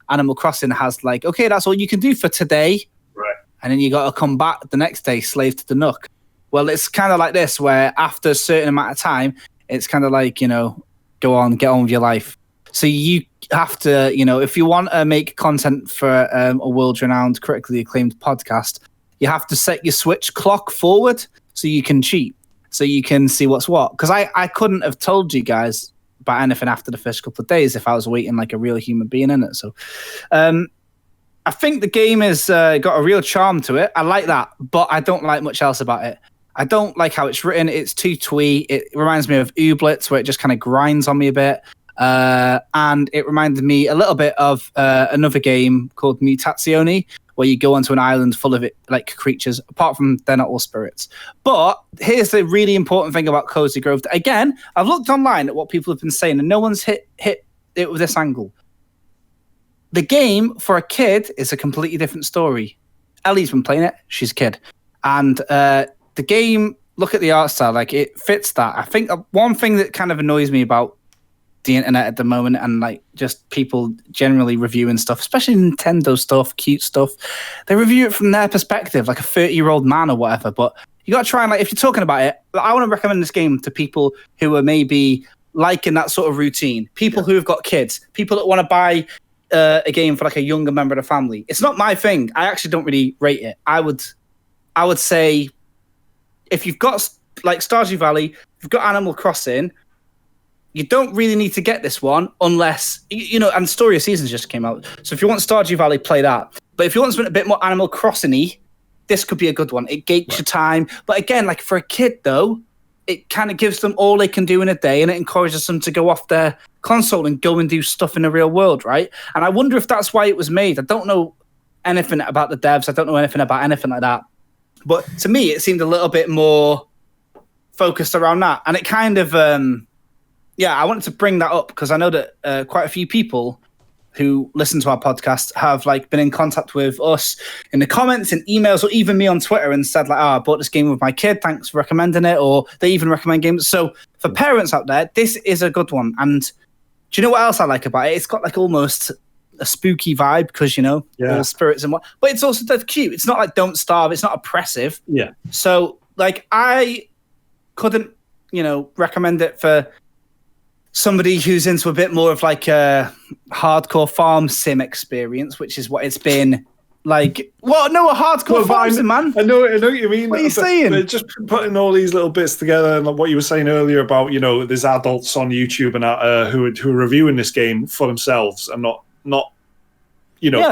Animal Crossing has like, okay, that's all you can do for today, right? And then you got to come back the next day, slave to the nook. Well, it's kind of like this, where after a certain amount of time, it's kind of like, go on, get on with your life. So you have to, if you want to make content for a world-renowned, critically acclaimed podcast, you have to set your Switch clock forward so you can cheat, so you can see what's what. Because I couldn't have told you guys about anything after the first couple of days if I was waiting like a real human being in it. So I think the game has got a real charm to it. I like that, but I don't like much else about it. I don't like how it's written. It's too twee. It reminds me of Ooblets, where it just kind of grinds on me a bit. And it reminded me a little bit of another game called Mutazione, where you go onto an island full of like creatures. Apart from they're not all spirits. But here's the really important thing about Cozy Grove. Again, I've looked online at what people have been saying, and no one's hit it with this angle. The game for a kid is a completely different story. Ellie's been playing it; she's a kid, and the game. Look at the art style; like it fits that. I think one thing that kind of annoys me about the internet at the moment, and like just people generally reviewing stuff, especially Nintendo stuff, cute stuff, they review it from their perspective, like a 30-year-old man or whatever. But you got to try and, like, if you're talking about it, I want to recommend this game to people who are maybe liking that sort of routine, people who have got kids, people that want to buy a game for like a younger member of the family. It's not my thing. I actually don't really rate it. I would say if you've got like Stardew Valley, you've got Animal Crossing, you don't really need to get this one unless, and Story of Seasons just came out. So if you want Stardew Valley, play that. But if you want something a bit more Animal Crossing-y, this could be a good one. It gates your time. But again, like for a kid, though, it kind of gives them all they can do in a day, and it encourages them to go off their console and go and do stuff in the real world, right? And I wonder if that's why it was made. I don't know anything about the devs. I don't know anything about anything like that. But to me, it seemed a little bit more focused around that. And it kind of... I wanted to bring that up because I know that quite a few people who listen to our podcast have like been in contact with us in the comments and emails, or even me on Twitter, and said like, I bought this game with my kid, thanks for recommending it, or they even recommend games. So for parents out there, this is a good one. And do you know what else I like about it? It's got like almost a spooky vibe because, all spirits and what, but it's also dead cute. It's not like Don't Starve. It's not oppressive. Yeah. So like I couldn't, recommend it for somebody who's into a bit more of like a hardcore farm sim experience, which is what it's been like. Well, no, a hardcore farm sim, man. I know what you mean. What are you saying? But just putting all these little bits together, and like what you were saying earlier about, there's adults on YouTube and who are reviewing this game for themselves and not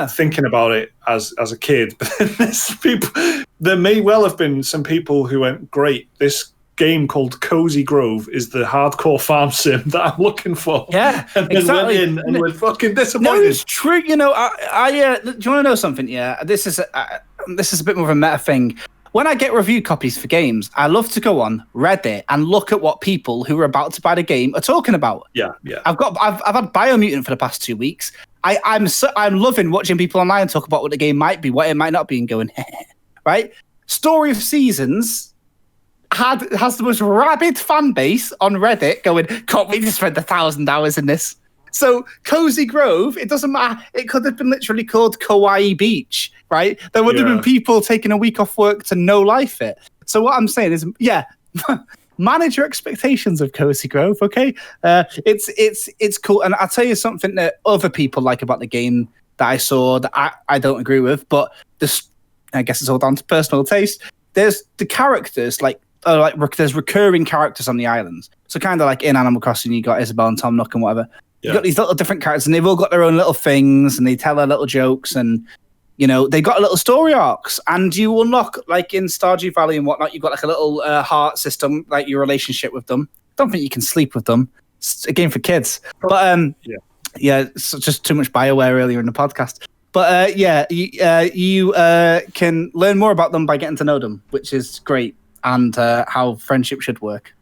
thinking about it as a kid. But then there's people. There may well have been some people who went, "Great, this game called Cozy Grove is the hardcore farm sim that I'm looking for." Yeah, and then exactly. Went in and we're fucking disappointed. No, it's true. I do you want to know something? Yeah, this is a bit more of a meta thing. When I get review copies for games, I love to go on Reddit and look at what people who are about to buy the game are talking about. Yeah. I've had Biomutant for the past 2 weeks. I'm loving watching people online talk about what the game might be, what it might not be, and going, right? Story of Seasons has the most rabid fan base on Reddit going, can't wait to spend 1,000 hours in this. So Cozy Grove, it doesn't matter. It could have been literally called Kawaii Beach, right? There would have been people taking a week off work to no life it. So what I'm saying is, manage your expectations of Cozy Grove, okay? It's cool. And I'll tell you something that other people like about the game that I saw that I don't agree with, but this, I guess it's all down to personal taste. There's the characters, there's recurring characters on the islands. So kind of like in Animal Crossing, you got Isabel and Tom Nook and whatever. You got these little different characters, and they've all got their own little things, and they tell their little jokes, and they've got little story arcs. And you unlock, like in Stardew Valley and whatnot, you've got like a little heart system, like your relationship with them. Don't think you can sleep with them. It's a game for kids, but it's just too much BioWare earlier in the podcast. But you can learn more about them by getting to know them, which is great, and how friendship should work.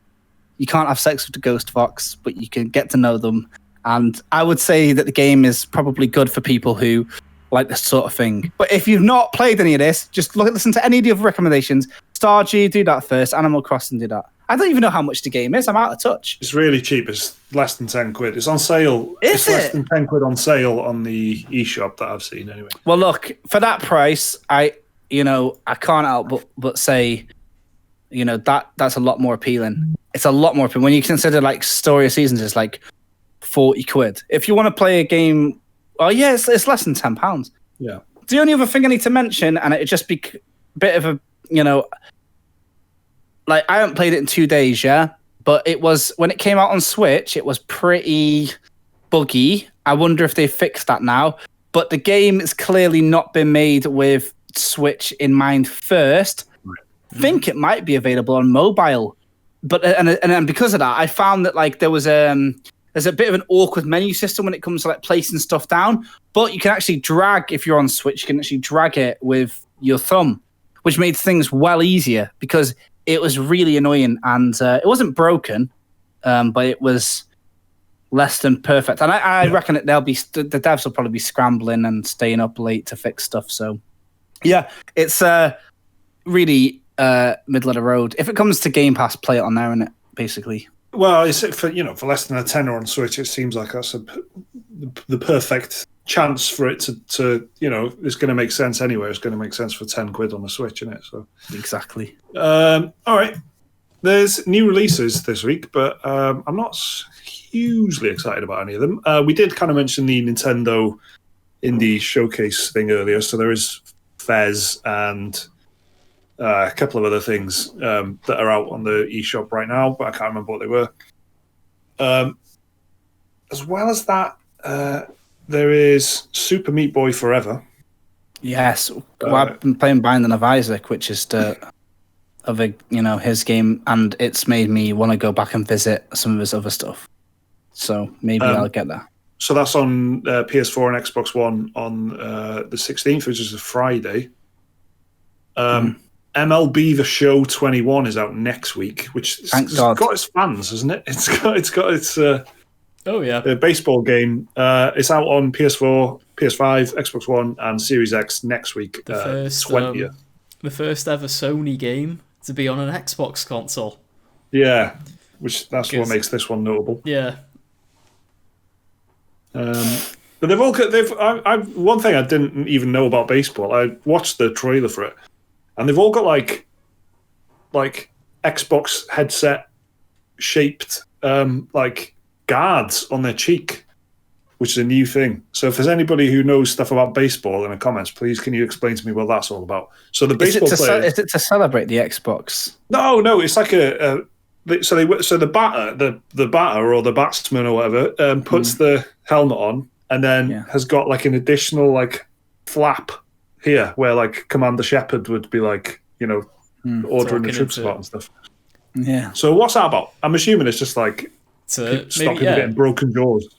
You can't have sex with the ghost fox, but you can get to know them. And I would say that the game is probably good for people who like this sort of thing. But if you've not played any of this, just listen to any of the other recommendations. Stardew, do that first. Animal Crossing, do that. I don't even know how much the game is. I'm out of touch. It's really cheap. It's less than 10 quid. It's on sale. It's less than 10 quid on sale on the eShop that I've seen anyway. Well, look, for that price, I can't help but say, that's a lot more appealing. It's a lot more appealing. When you consider like Story of Seasons is like 40 quid. If you want to play a game, it's less than £10. Yeah. The only other thing I need to mention, and it'd just be a bit of a, like I haven't played it in 2 days, but it was, when it came out on Switch, it was pretty buggy. I wonder if they fixed that now. But the game has clearly not been made with Switch in mind first. I think it might be available on mobile. But and because of that, I found that like there's a bit of an awkward menu system when it comes to like placing stuff down. But you can actually drag, if you're on Switch, you can actually drag it with your thumb, which made things well easier because it was really annoying. And it wasn't broken, but it was less than perfect. And I reckon that the devs will probably be scrambling and staying up late to fix stuff. So yeah, it's really middle of the road. If it comes to Game Pass, play it on there, innit, basically. Well, it's for less than a tenner on Switch. It seems like that's the perfect chance for it to it's going to make sense anyway. It's going to make sense for 10 quid on the Switch, isn't it? So exactly. All right. There's new releases this week, but I'm not hugely excited about any of them. We did kind of mention the Nintendo Indie Showcase thing earlier, so there is Fez and a couple of other things that are out on the eShop right now, but I can't remember what they were. As well as that, there is Super Meat Boy Forever. Yes, I've been playing Binding of Isaac, which is his game, and it's made me want to go back and visit some of his other stuff. So maybe I'll get that. So that's on PS4 and Xbox One on the 16th, which is a Friday. MLB The Show 21 is out next week, which has got its fans, hasn't it? It's got its baseball game. It's out on PS4, PS5, Xbox One, and Series X next week. The 20th. The first ever Sony game to be on an Xbox console. Yeah, that's what makes this one notable. Yeah. But they've all got. One thing I didn't even know about baseball. I watched the trailer for it. And they've all got like Xbox headset shaped like guards on their cheek, which is a new thing. So if there's anybody who knows stuff about baseball in the comments, please can you explain to me what that's all about? So the baseball players, is it to celebrate the Xbox? No, it's like so the batter or the batsman or whatever puts the helmet on and then has got like an additional like flap here, where like Commander Shepard would be like, ordering the troops about and stuff. Yeah. So what's that about? I'm assuming it's just like stop people getting broken jaws.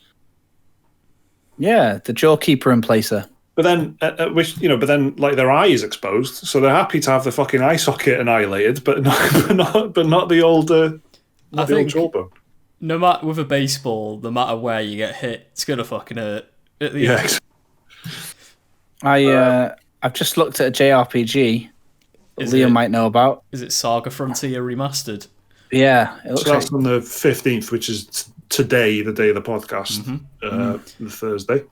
Yeah, the jawkeeper and placer. But then, but then like their eye is exposed, so they're happy to have the fucking eye socket annihilated, but not the old jawbone. No matter with a baseball, no matter where you get hit, it's gonna fucking hurt at the end. Yeah. I've just looked at a JRPG. Liam might know about. Is it Saga Frontier Remastered? Yeah, it looks so that's on the 15th, which is today, the day of the podcast, the Thursday.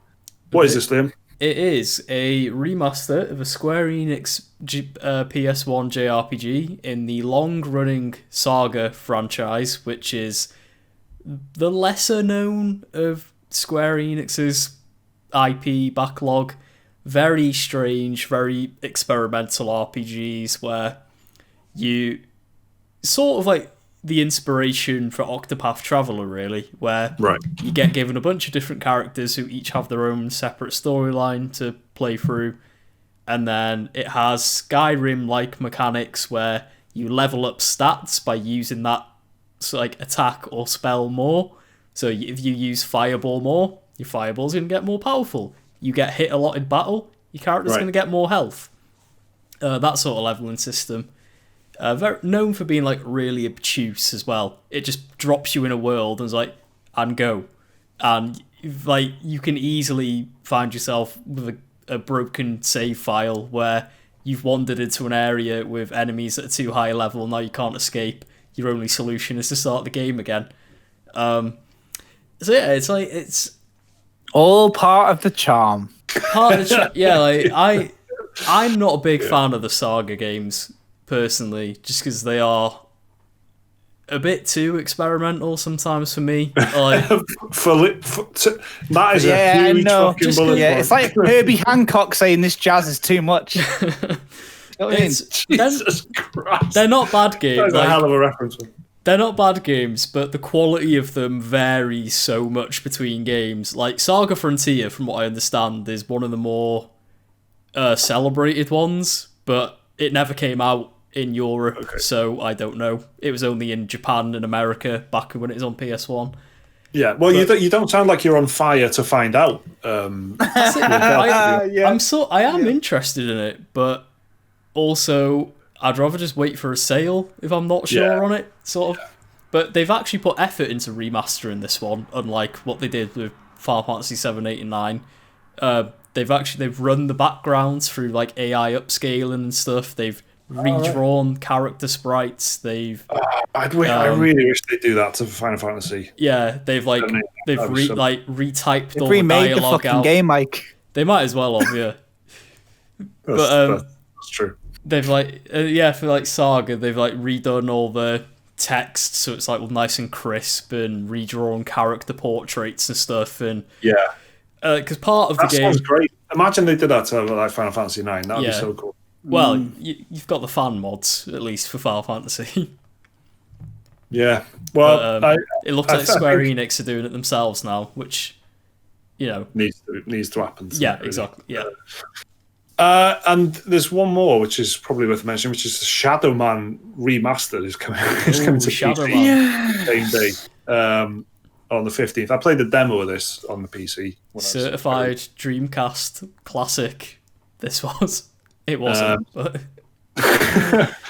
What is this, Liam? It is a remaster of a Square Enix PS1 JRPG in the long-running Saga franchise, which is the lesser known of Square Enix's IP backlog. Very strange, very experimental RPGs where you sort of like the inspiration for Octopath Traveler, really, where you get given a bunch of different characters who each have their own separate storyline to play through, and then it has Skyrim-like mechanics where you level up stats by using that like attack or spell more. So if you use Fireball more, your Fireball's going to get more powerful. You get hit a lot in battle, your character's going to get more health. That sort of leveling system. Very known for being like really obtuse as well. It just drops you in a world and is like, and go. And like you can easily find yourself with a broken save file where you've wandered into an area with enemies at a too high level, now you can't escape. Your only solution is to start the game again. So yeah, it's all part of the charm. Yeah, like I'm not a big fan of the Saga games personally, just because they are a bit too experimental sometimes for me. Like, that is a huge fucking bullet. Yeah, it's like Herbie Hancock saying this jazz is too much. Jesus Christ. They're not bad games. That's a hell of a reference. They're not bad games, but the quality of them varies so much between games. Like Saga Frontier, from what I understand, is one of the more celebrated ones, but it never came out in Europe, so I don't know. It was only in Japan and America back when it was on PS1. Yeah, well, you don't sound like you're on fire to find out. I am interested in it, but also I'd rather just wait for a sale if I'm not sure on it, sort of. But they've actually put effort into remastering this one, unlike what they did with Final Fantasy 7, 8, and 9. They've run the backgrounds through like AI upscaling and stuff. They've redrawn character sprites. I really wish they'd do that to Final Fantasy. Yeah, they've retyped all the remade dialogue the fucking out. game, Mike. They might as well have, yeah. That's true. They've for like Saga, they've like redone all the text so it's like nice and crisp and redrawn character portraits and stuff, and because part of the game sounds great. Imagine they did that to like Final Fantasy 9. That'd be so cool. Well, you've got the fan mods, at least, for Final Fantasy. Yeah. Well, but, it looks like Square Enix are doing it themselves now, which, needs to happen. Yeah, exactly. Yeah. And there's one more, which is probably worth mentioning, which is the Shadow Man Remastered is coming to Shadow PC Man. same day on the 15th. I played the demo of this on the PC. Certified Dreamcast classic. This was. It wasn't, but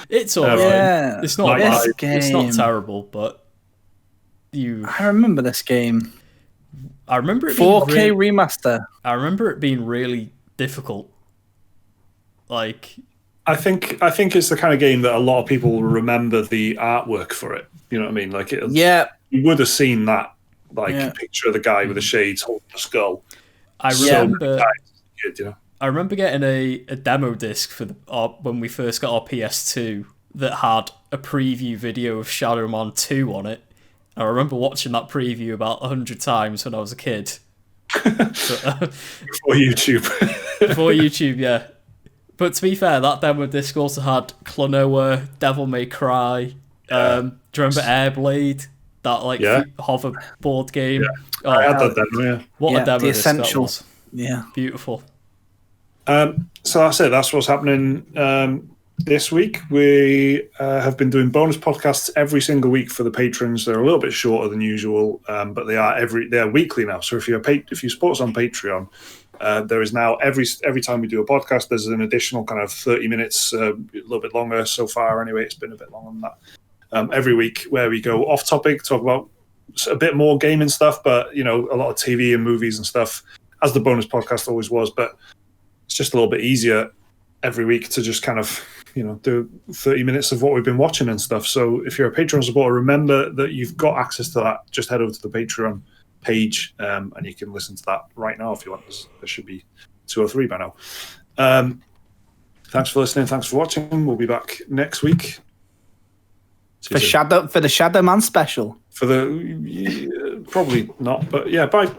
it's alright. Yeah, it's not bad. It's not terrible, but I remember this game. I remember it 4K remaster. I remember it being really difficult. Like, I think it's the kind of game that a lot of people will remember the artwork for it. You know what I mean? Like, you would have seen that picture of the guy with the shades holding the skull. I remember getting a demo disc for when we first got our PS2 that had a preview video of Shadow Man 2 on it. I remember watching that preview about 100 times when I was a kid. Before YouTube. Before YouTube, yeah. But to be fair, that demo disc also had Klonoa, Devil May Cry. Do you remember Airblade? That hoverboard game? Yeah. I had that demo, yeah. What a demo the disc essentials. that was. Yeah. Beautiful. So that's it. That's what's happening this week. We have been doing bonus podcasts every single week for the patrons. They're a little bit shorter than usual, but they are weekly now. So if you support us on Patreon, there is now every time we do a podcast, there's an additional kind of 30 minutes, a little bit longer so far. Anyway, it's been a bit longer than that. Every week where we go off topic, talk about a bit more gaming stuff, but a lot of TV and movies and stuff, as the bonus podcast always was, but it's just a little bit easier every week to just kind of do 30 minutes of what we've been watching and stuff. So if you're a Patreon supporter, remember that you've got access to that. Just head over to the Patreon page, and you can listen to that right now if you want. There should be 2 or 3 by now. Thanks for listening. Thanks for watching. We'll be back next week for the Shadow Man special. For the probably not, but yeah. Bye.